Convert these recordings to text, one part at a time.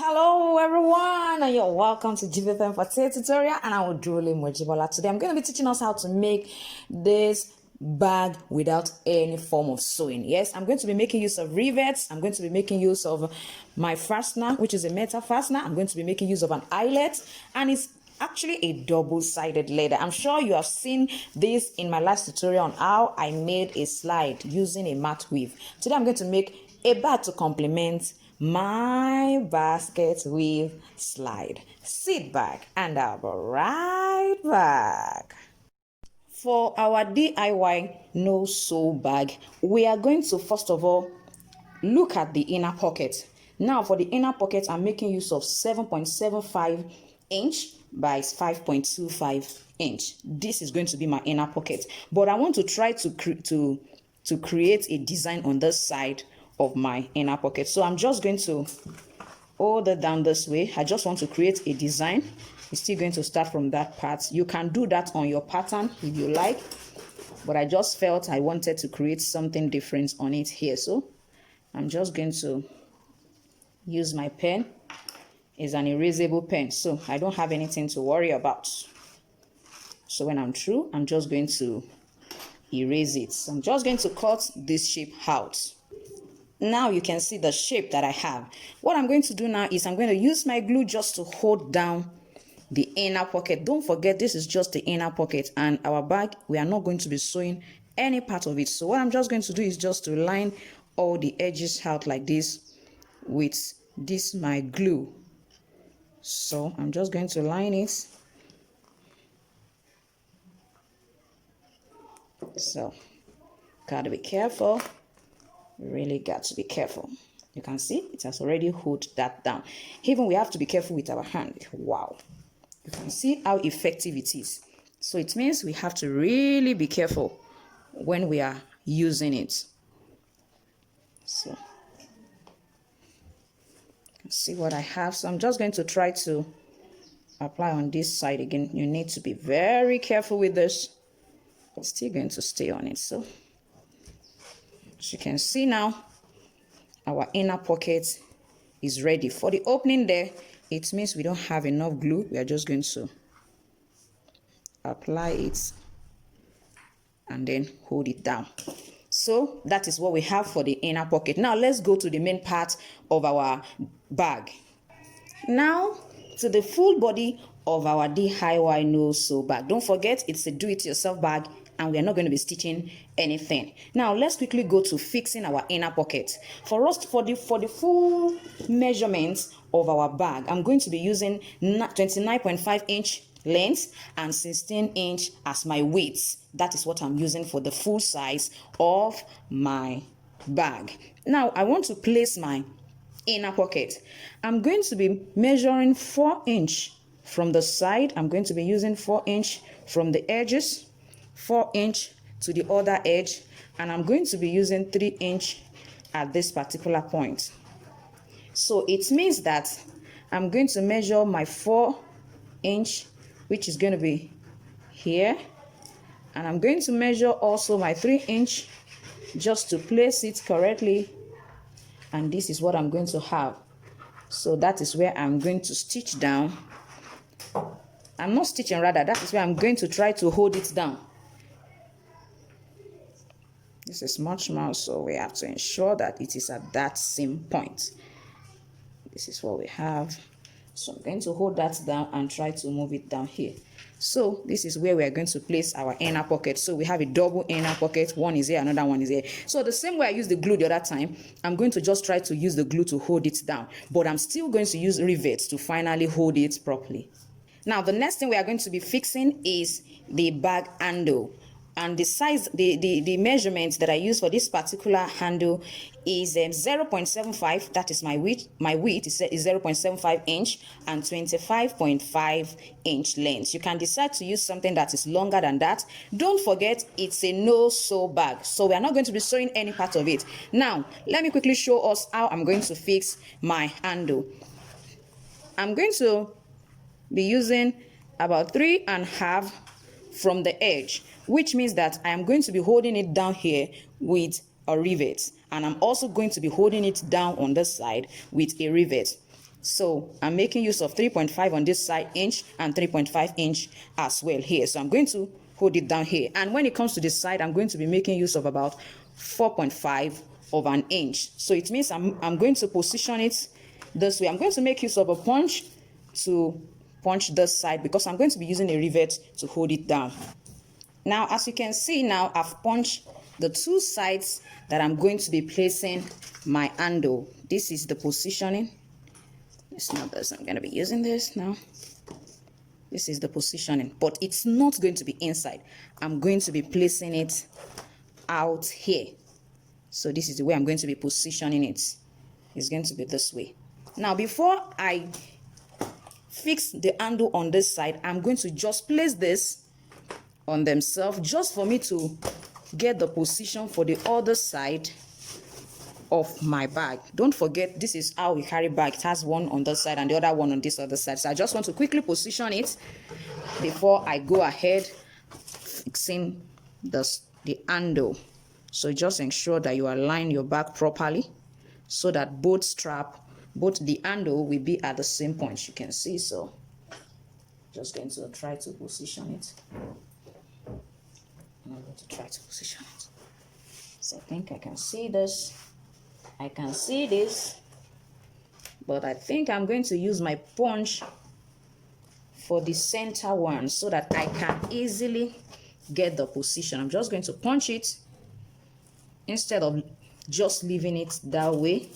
Hello everyone, and you're welcome to Jibbyfem Forte tutorial, and I will truly Mojibola. Today I'm going to be teaching us how to make this bag without any form of sewing. Yes, I'm going to be making use of rivets. I'm going to be making use of my fastener, which is a metal fastener. I'm going to be making use of an eyelet, and it's actually a double-sided leather. I'm sure you have seen this in my last tutorial on how I made a slide using a mat weave. Today I'm going to make a bag to complement my basket weave slide. Sit back and I'll be right back. For our DIY no sew bag, we are going to first of all look at the inner pocket. Now for the inner pocket, I'm making use of 7.75 inch by 5.25 inch. This is going to be my inner pocket, but I want to try to create a design on this side of my inner pocket. So I'm just going to hold it down this way. I just want to create a design. You're still going to start from that part. You can do that on your pattern if you like, but I just felt I wanted to create something different on it here. So I'm just going to use my pen. It's an erasable pen, so I don't have anything to worry about. So when I'm through, I'm just going to erase it. So I'm just going to cut this shape out. Now you can see the shape that I have. What I'm going to do now is I'm going to use my glue just to hold down the inner pocket. Don't forget, this is just the inner pocket, and our bag, we are not going to be sewing any part of it. So what I'm just going to do is just to line all the edges out like this with this my glue. So I'm just going to line it. So gotta be careful. Really got to be careful. You can see it has already held that down. Even we have to be careful with our hand. Wow, you can see how effective it is. So it means we have to really be careful when we are using it. So you can see what I have. So I'm just going to try to apply on this side again. You need to be very careful with this. It's still going to stay on it. So as you can see now, our inner pocket is ready. For the opening there, it means we don't have enough glue. We are just going to apply it and then hold it down. So that is what we have for the inner pocket. Now let's go to the main part of our bag. Now to the full body of our DIY no sew bag. Don't forget, it's a do-it-yourself bag, and we are not going to be stitching anything. Now let's quickly go to fixing our inner pocket. For the full measurements of our bag, I'm going to be using 29.5 inch length and 16 inch as my width. That is what I'm using for the full size of my bag. Now I want to place my inner pocket. I'm going to be measuring 4 inch from the side. I'm going to be using 4 inch from the edges, 4 inch to the other edge, and I'm going to be using 3 inch at this particular point. So it means that I'm going to measure my 4 inch, which is going to be here, and I'm going to measure also my 3 inch just to place it correctly, and this is what I'm going to have. So that is where I'm going to stitch down. I'm not stitching, rather, that is where I'm going to try to hold it down. This is much more, so we have to ensure that it is at that same point. This is what we have. So I'm going to hold that down and try to move it down here. So this is where we are going to place our inner pocket. So we have a double inner pocket. One is here, another one is here. So the same way I used the glue the other time, I'm going to just try to use the glue to hold it down. But I'm still going to use rivets to finally hold it properly. Now the next thing we are going to be fixing is the bag handle. And the size, the measurement that I use for this particular handle is 0.75. That is my width. My width is 0.75 inch and 25.5 inch length. You can decide to use something that is longer than that. Don't forget, it's a no sew bag, so we are not going to be sewing any part of it. Now let me quickly show us how I'm going to fix my handle. I'm going to be using about 3.5 from the edge, which means that I am going to be holding it down here with a rivet, and I'm also going to be holding it down on this side with a rivet. So I'm making use of 3.5 on this side inch and 3.5 inch as well here. So I'm going to hold it down here. And when it comes to this side, I'm going to be making use of about 4.5 of an inch. So it means I'm going to position it this way. I'm going to make use of a punch to punch this side because I'm going to be using a rivet to hold it down. Now, as you can see now, I've punched the two sides that I'm going to be placing my handle. This is the positioning. It's not this. I'm going to be using this now. This is the positioning, but it's not going to be inside. I'm going to be placing it out here. So this is the way I'm going to be positioning it. It's going to be this way. Now, before I fix the handle on this side, I'm going to just place this on themselves just for me to get the position for the other side of my bag. Don't forget, this is how we carry bag. It has one on this side and the other one on this other side. So I just want to quickly position it before I go ahead fixing the handle. So just ensure that you align your bag properly so that both the handle will be at the same point. You can see. So just going to try to position it. I'm going to try to position it. So I think I can see this. I can see this, but I think I'm going to use my punch for the center one so that I can easily get the position. I'm just going to punch it instead of just leaving it that way.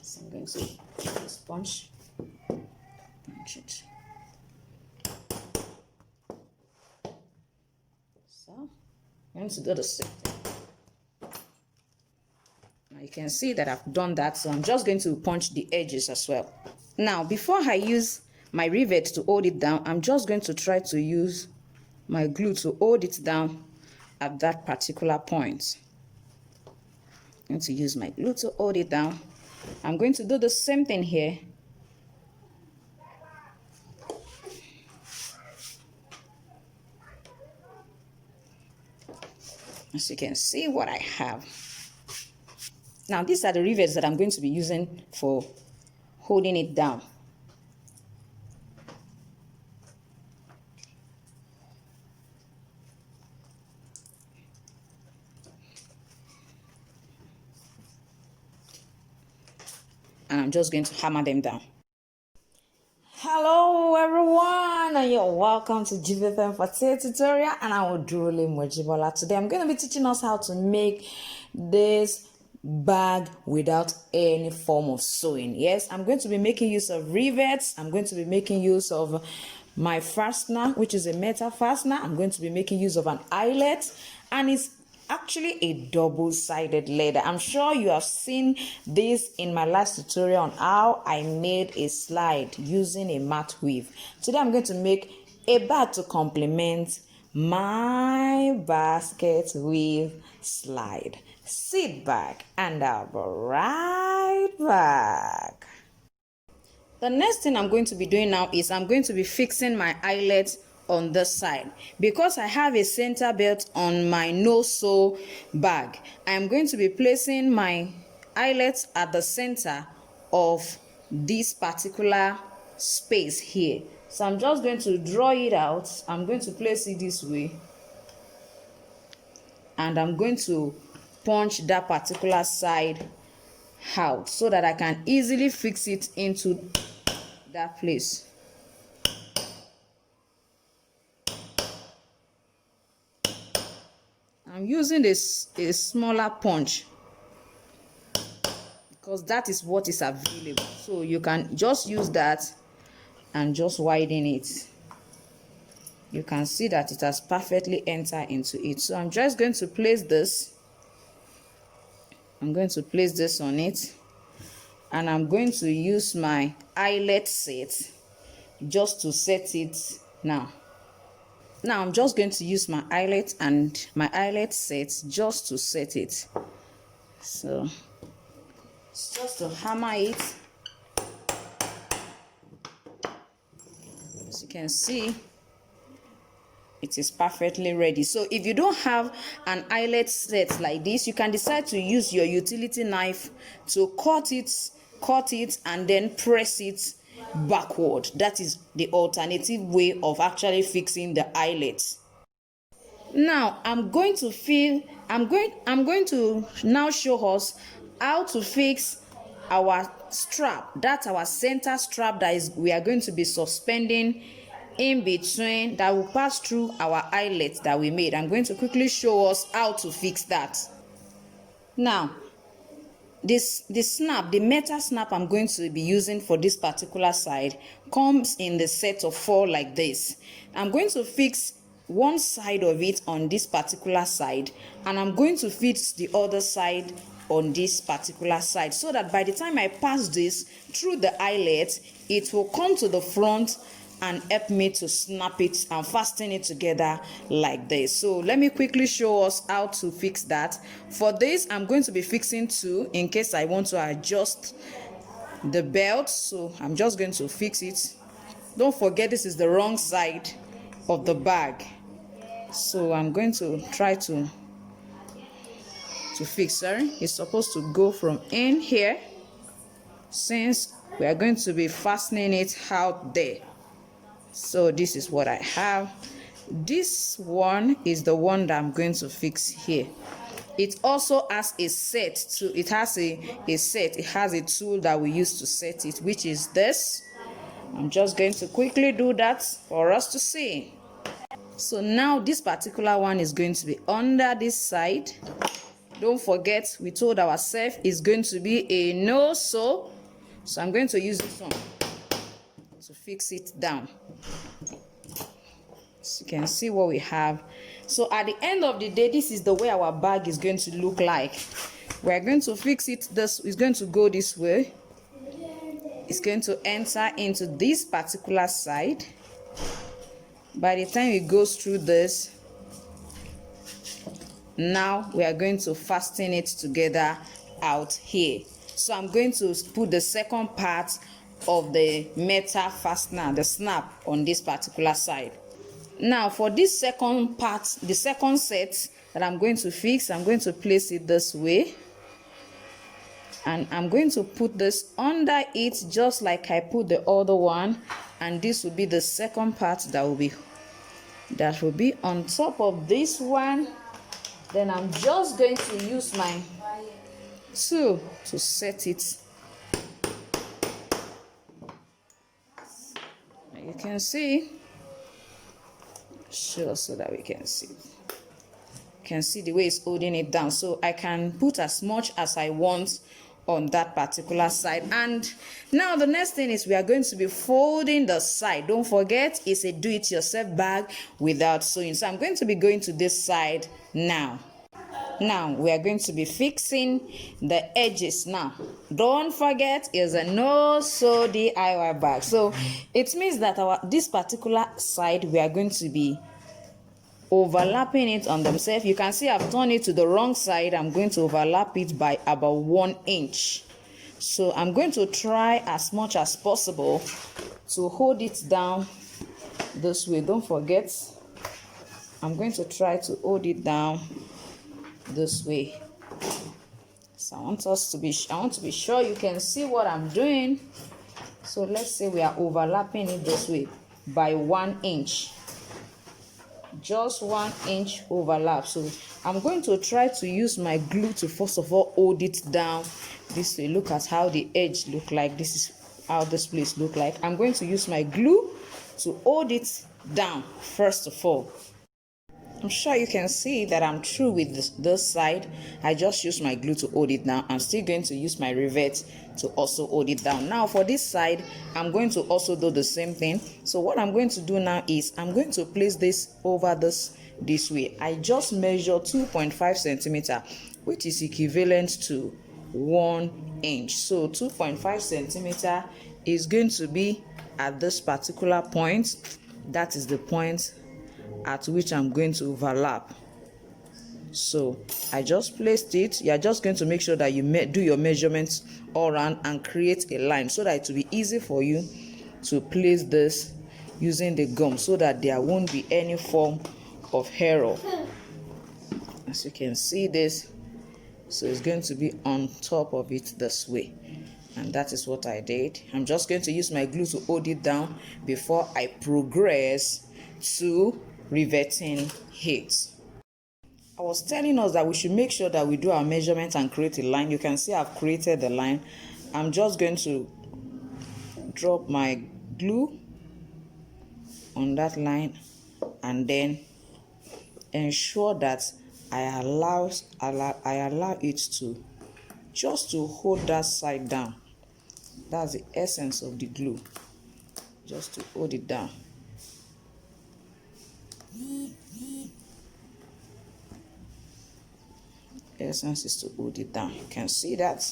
So I'm going to just punch it. So I'm going to do the same thing. You can see that I've done that, so I'm just going to punch the edges as well. Now, before I use my rivet to hold it down, I'm just going to try to use my glue to hold it down at that particular point. I'm going to use my glue to hold it down. I'm going to do the same thing here. As you can see what I have. Now, these are the rivets that I'm going to be using for holding it down. And I'm just going to hammer them down. Hello everyone, and you're welcome to Jibbyfem Forte tutorial, and I will truly Mojibola. Today I'm going to be teaching us how to make this bag without any form of sewing. Yes, I'm going to be making use of rivets. I'm going to be making use of my fastener, which is a metal fastener. I'm going to be making use of an eyelet, and it's actually a double-sided leather. I'm sure you have seen this in my last tutorial on how I made a slide using a mat weave. Today I'm going to make a bag to complement my basket weave slide. Sit back and I'll be right back. The next thing I'm going to be doing now is I'm going to be fixing my eyelet on this side. Because I have a center belt on my no-sew bag, I'm going to be placing my eyelet at the center of this particular space here. So I'm just going to draw it out. I'm going to place it this way, and I'm going to punch that particular side out so that I can easily fix it into that place. I'm using a smaller punch because that is what is available. So you can just use that and just widen it. You can see that it has perfectly entered into it. So I'm just going to place this. I'm going to place this on it, and I'm going to use my eyelet set just to set it now. Now I'm just going to use my eyelet and my eyelet set just to set it. So it's just to hammer it. As you can see, it is perfectly ready. So if you don't have an eyelet set like this, you can decide to use your utility knife to cut it cut it and then press it backward. That is the alternative way of actually fixing the eyelets. Now I'm going to now show us how to fix our strap. That's our center strap that is we are going to be suspending in between, that will pass through our eyelets that we made. I'm going to quickly show us how to fix that. Now the snap, the metal snap I'm going to be using for this particular side comes in the set of 4 like this. I'm going to fix one side of it on this particular side, and I'm going to fix the other side on this particular side, so that by the time I pass this through the eyelet, it will come to the front and help me to snap it and fasten it together like this. So let me quickly show us how to fix that. For this, I'm going to be fixing 2 in case I want to adjust the belt. So I'm just going to fix it. Don't forget, this is the wrong side of the bag. So I'm going to try to fix. Sorry, it's supposed to go from in here, since we are going to be fastening it out there. So this is what I have. This one is the one that I'm going to fix here. It also has a set to it. Has a set. It has a tool that we use to set it, which is this. I'm just going to quickly do that for us to see. So now this particular one is going to be under this side. Don't forget, we told ourselves it's going to be a no sew. So I'm going to use this one to fix it down. So you can see what we have. So at the end of the day, this is the way our bag is going to look like. We're going to fix it. This is going to go this way. It's going to enter into this particular side. By the time it goes through this, now we are going to fasten it together out here. So I'm going to put the second part of the metal fastener, the snap, on this particular side. Now for this second part, the second set that I'm going to fix, I'm going to place it this way, and I'm going to put this under it just like I put the other one, and this will be the second part that will be on top of this one. Then I'm just going to use my tool to set it. You can see, sure, so that we can see. You can see the way it's holding it down. So I can put as much as I want on that particular side. And now the next thing is we are going to be folding the side. Don't forget, it's a do-it-yourself bag without sewing. So I'm going to be going to this side now. Now we are going to be fixing the edges. Now don't forget, it's a no sew DIY bag, so it means that this particular side we are going to be overlapping it on themselves. You can see I've turned it to the wrong side. I'm going to overlap it by about 1 inch. So I'm going to try as much as possible to hold it down this way. Don't forget, I'm going to try to hold it down this way. So I want to be sure you can see what I'm doing. So let's say we are overlapping it this way by 1 inch, just 1 inch overlap. So I'm going to try to use my glue to first of all hold it down this way. Look at how the edge look like. This is how this place look like. I'm going to use my glue to hold it down first of all. I'm sure you can see that I'm through with this side. I just use my glue to hold it down. I'm still going to use my rivet to also hold it down. Now for this side, I'm going to also do the same thing. So what I'm going to do now is I'm going to place this over this way. I just measure 2.5 centimeter, which is equivalent to 1 inch. So 2.5 centimeter is going to be at this particular point. That is the point at which I'm going to overlap. So I just placed it. You're just going to make sure that you do your measurements all around and create a line so that it will be easy for you to place this using the gum, so that there won't be any form of error. As you can see this, so it's going to be on top of it this way. And that is what I did. I'm just going to use my glue to hold it down before I progress to riveting it. I was telling us that we should make sure that we do our measurements and create a line. You can see I've created the line. I'm just going to drop my glue on that line and then ensure that I allow it to just to hold that side down. That's the essence of the glue, just to hold it down. Essence is to hold it down. You can see that.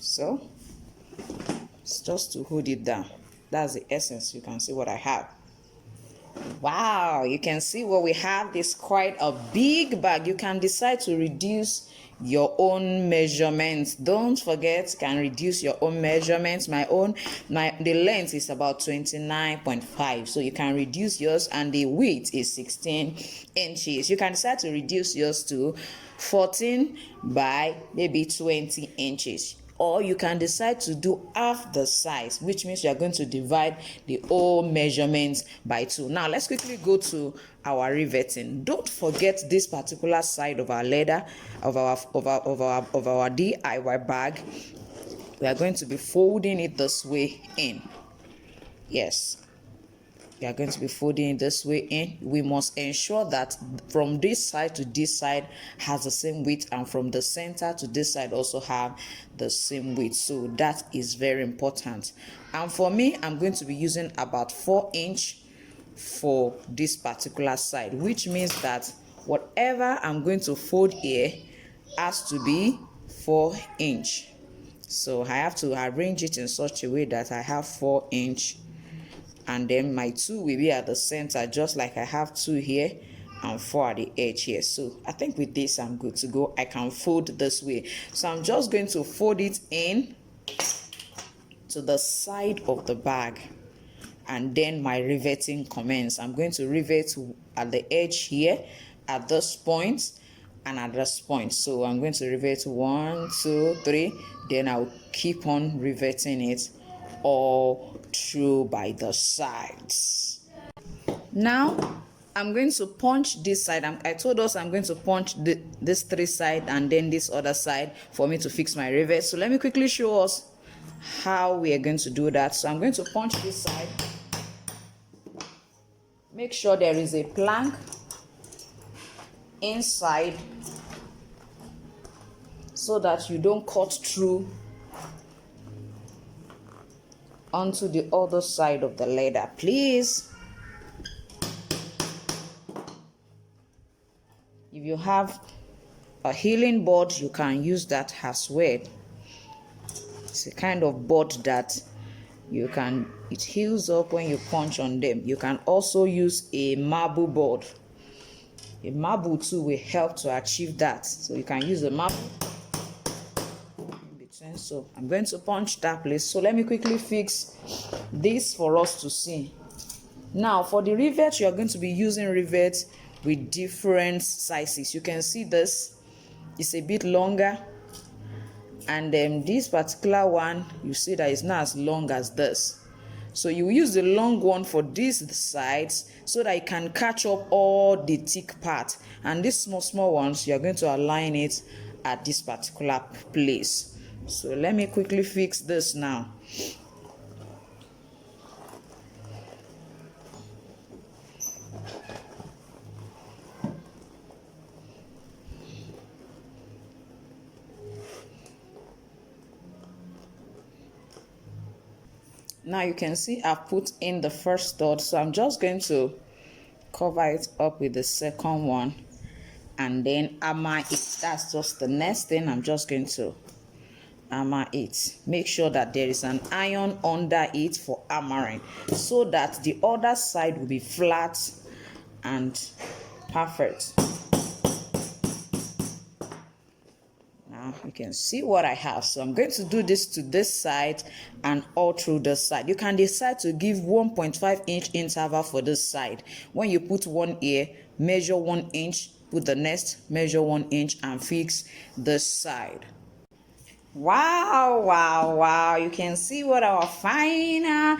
So it's just to hold it down. That's the essence. You can see what I have. Wow, you can see what we have. This quite a big bag. You can decide to reduce your own measurements. Don't forget, you can reduce your own measurements. The length is about 29.5, so you can reduce yours, and the width is 16 inches. You can decide to reduce yours to 14 by maybe 20 inches. Or you can decide to do half the size, which means you are going to divide the whole measurements by 2. Now let's quickly go to our riveting. Don't forget this particular side of our leather, of our DIY bag. We are going to be folding it this way in. Yes. We are going to be folding it this way in. We must ensure that from this side to this side has the same width, and from the center to this side also have the same width. So that is very important. And for me, I'm going to be using about 4 inch for this particular side, which means that whatever I'm going to fold here has to be 4 inch. So I have to arrange it in such a way that I have 4 inch, and then my 2 will be at the center, just like I have 2 here and 4 at the edge here. So I think with this I'm good to go. I can fold this way. So I'm just going to fold it in to the side of the bag, and then my riveting commences. I'm going to rivet at the edge here, at this point, and at this point. So I'm going to rivet 1, 2, 3, then I'll keep on riveting it all through by the sides. Now I'm going to punch this side. I told us I'm going to punch this 3 side and then this other side for me to fix my rivet. So let me quickly show us how we are going to do that. So I'm going to punch this side. Make sure there is a plank inside so that you don't cut through onto the other side of the leather, please. If you have a healing board, you can use that as well. It's a kind of board that it heals up when you punch on them. You can also use a marble board. A marble too will help to achieve that. So you can use a marble. So I'm going to punch that place. So let me quickly fix this for us to see. Now for the rivet, you are going to be using rivets with different sizes. You can see this is a bit longer, and then this particular one, you see that it's not as long as this. So you use the long one for these sides so that it can catch up all the thick part, and these small ones, you are going to align it at this particular place. So let me quickly fix this now. Now you can see I've put in the first stud, so I'm just going to cover it up with the second one and then hammer it. That's just the next thing. I'm just going to hammer it. Make sure that there is an iron under it for hammering so that the other side will be flat and perfect. Now you can see what I have. So I'm going to do this to this side and all through this side. You can decide to give 1.5 inch interval for this side. When you put one here, measure 1 inch, put the next, measure 1 inch, and fix this side. Wow, wow, wow. You can see what our final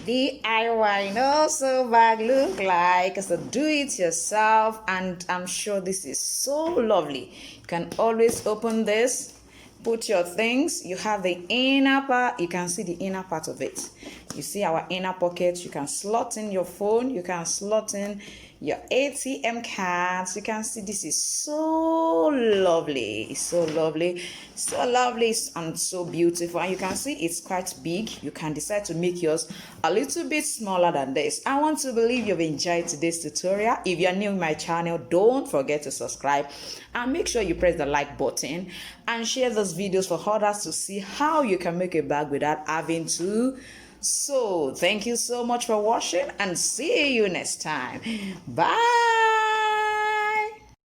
DIY also bag look like. So do it yourself, and I'm sure this is so lovely. You can always open this, put your things. You have the inner part. You can see the inner part of it. You see our inner pocket. You can slot in your phone. You can slot in your ATM cards. You can see this is so lovely, so lovely, so lovely, and so beautiful. And you can see it's quite big. You can decide to make yours a little bit smaller than this. I want to believe you've enjoyed today's tutorial. If you're new to my channel, don't forget to subscribe and make sure you press the like button and share those videos for others to see how you can make a bag without having to. So thank you so much for watching, and see you next time. Bye.